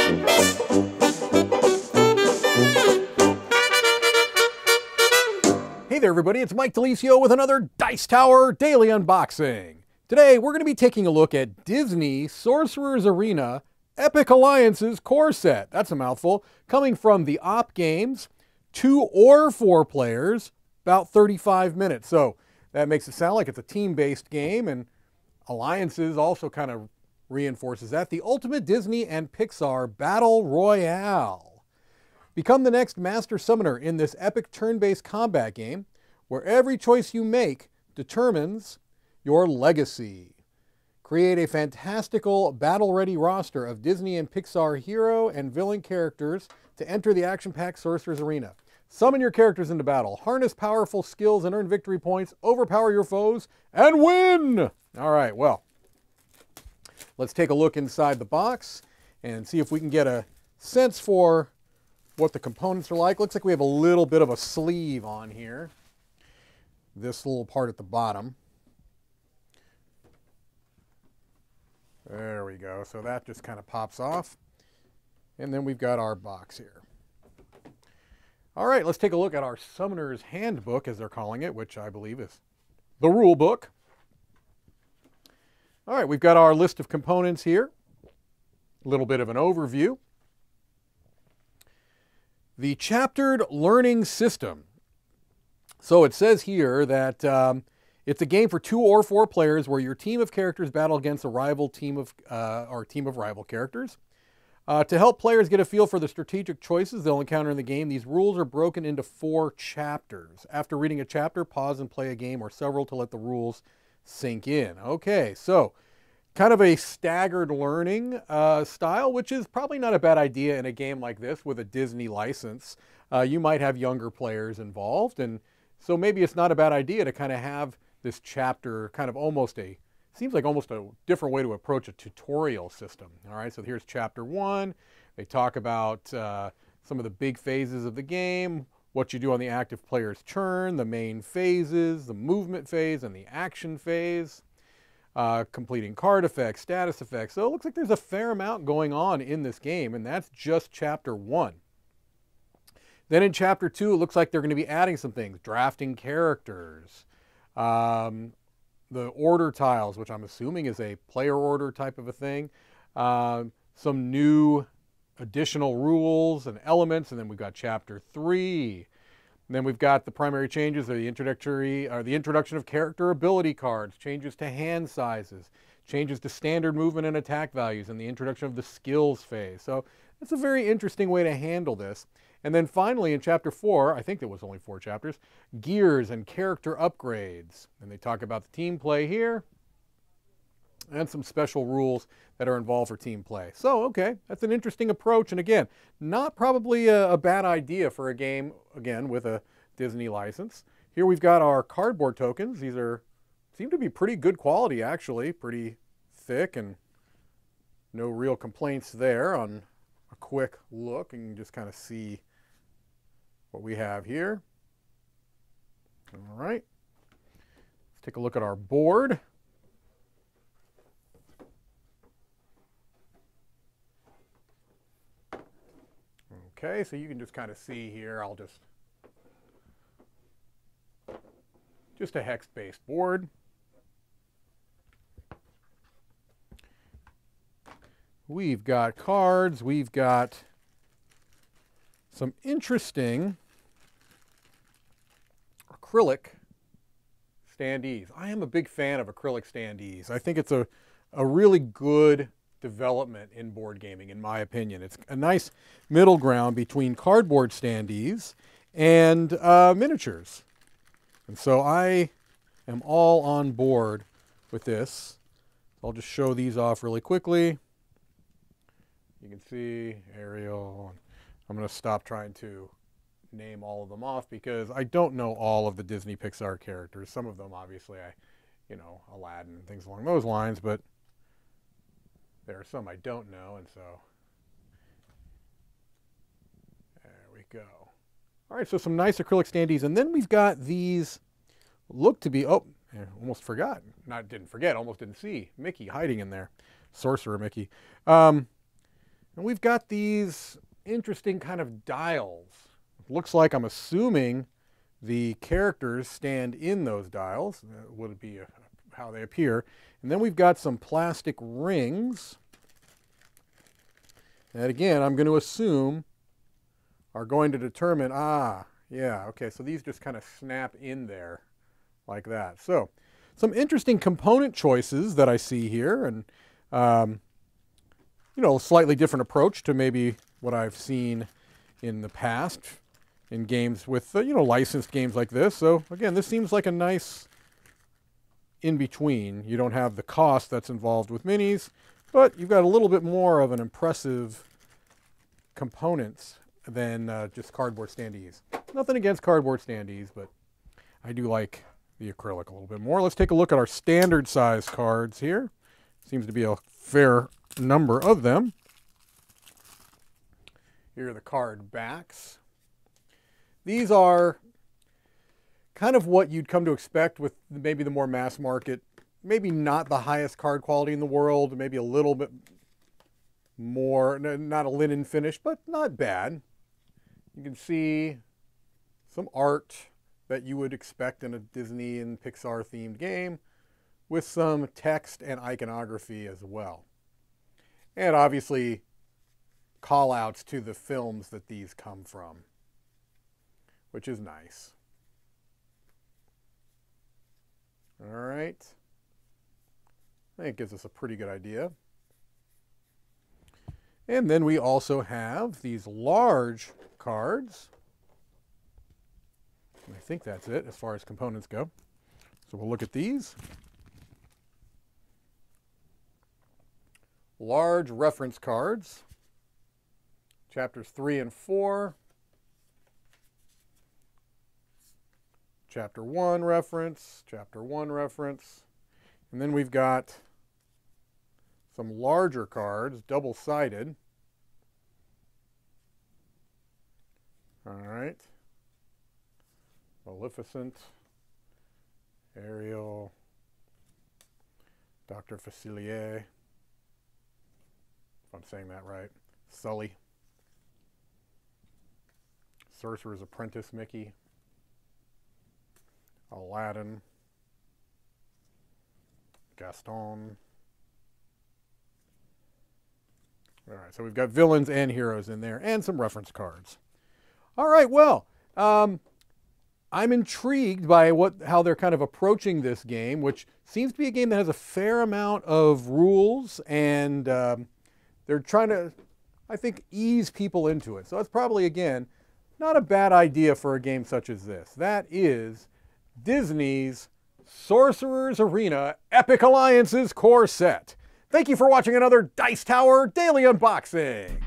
Hey there everybody, it's Mike Delisio with another Dice Tower Daily Unboxing. Today we're going to be taking a look at Disney Sorcerer's Arena Epic Alliances core set. That's a mouthful. Coming from the Op Games, 2 or 4 players, about 35 minutes. So that makes it sound like it's a team-based game, and Alliances also kind of reinforces that. The ultimate Disney and Pixar Battle Royale. Become the next Master Summoner in this epic turn-based combat game where every choice you make determines your legacy. Create a fantastical battle-ready roster of Disney and Pixar hero and villain characters to enter the action-packed Sorcerer's Arena. Summon your characters into battle, harness powerful skills and earn victory points, overpower your foes, and win! All right, well, let's take a look inside the box and see if we can get a sense for what the components are like. Looks like we have a little bit of a sleeve on here. This little part at the bottom. There we go. So that just kind of pops off. And then we've got our box here. All right, let's take a look at our Summoner's Handbook, as they're calling it, which I believe is the rule book. All right, we've got our list of components here. A little bit of an overview. The chaptered learning system. So it says here that it's a game for 2 or 4 players where your team of characters battle against a rival team of rival characters. To help players get a feel for the strategic choices they'll encounter in the game, these rules are broken into 4 chapters. After reading a chapter, pause and play a game or several to let the rules sink in. Okay, so kind of a staggered learning style, which is probably not a bad idea in a game like this with a Disney license. You might have younger players involved, and so maybe it's not a bad idea to kind of have this chapter kind of seems like almost a different way to approach a tutorial system. All right, so here's chapter 1. They talk about some of the big phases of the game, what you do on the active player's turn, the main phases, the movement phase, and the action phase. Completing card effects, status effects. So it looks like there's a fair amount going on in this game, and that's just chapter 1. Then in chapter 2, it looks like they're going to be adding some things. Drafting characters. The order tiles, which I'm assuming is a player order type of a thing. Some new additional rules and elements. And then we've got chapter 3. And then we've got the primary changes, the introduction of character ability cards, changes to hand sizes, changes to standard movement and attack values, and the introduction of the skills phase. So that's a very interesting way to handle this. And then finally in chapter 4, I think there was only 4 chapters, gears and character upgrades. And they talk about the team play here and some special rules that are involved for team play. So, okay, that's an interesting approach. And again, not probably a bad idea for a game, again, with a Disney license. Here we've got our cardboard tokens. These seem to be pretty good quality, actually. Pretty thick and no real complaints there on a quick look. And you can just kind of see what we have here. All right. Let's take a look at our board. Okay, so you can just kind of see here, I'll just a hex-based board. We've got cards, we've got some interesting acrylic standees. I am a big fan of acrylic standees. I think it's a really good development in board gaming, in my opinion. It's a nice middle ground between cardboard standees and miniatures. And so I am all on board with this. I'll just show these off really quickly. You can see Ariel. I'm going to stop trying to name all of them off because I don't know all of the Disney Pixar characters. Some of them, obviously, Aladdin and things along those lines, but there are some I don't know, and so there we go. All right, so some nice acrylic standees, and then we've got these look to be, almost forgot. Didn't forget, almost didn't see Mickey hiding in there. Sorcerer Mickey. And we've got these interesting kind of dials. Looks like, I'm assuming, the characters stand in those dials. Would be how they appear. And then we've got some plastic rings that, again, I'm going to assume are going to determine, yeah, okay, so these just kind of snap in there like that. So some interesting component choices that I see here, and you know, a slightly different approach to maybe what I've seen in the past in games with, you know, licensed games like this. So again, this seems like a nice in-between. You don't have the cost that's involved with minis, but you've got a little bit more of an impressive components than just cardboard standees. Nothing against cardboard standees, but I do like the acrylic a little bit more. Let's take a look at our standard size cards here. Seems to be a fair number of them. Here are the card backs. These are kind of what you'd come to expect with maybe the more mass market, maybe not the highest card quality in the world, maybe a little bit more, not a linen finish, but not bad. You can see some art that you would expect in a Disney and Pixar themed game, with some text and iconography as well. And obviously call outs to the films that these come from, which is nice. All right. I think it gives us a pretty good idea. And then we also have these large cards. And I think that's it as far as components go. So we'll look at these. Large reference cards. Chapters 3 and 4. Chapter 1 reference, Chapter 1 reference. And then we've got some larger cards, double-sided. All right. Maleficent, Ariel, Dr. Facilier, if I'm saying that right, Sully, Sorcerer's Apprentice Mickey, Aladdin, Gaston. All right, so we've got villains and heroes in there, and some reference cards. All right, well, I'm intrigued by how they're kind of approaching this game, which seems to be a game that has a fair amount of rules, and they're trying to, I think, ease people into it. So that's probably, again, not a bad idea for a game such as this. That is Disney's Sorcerer's Arena Epic Alliances core set. Thank you for watching another Dice Tower Daily Unboxing.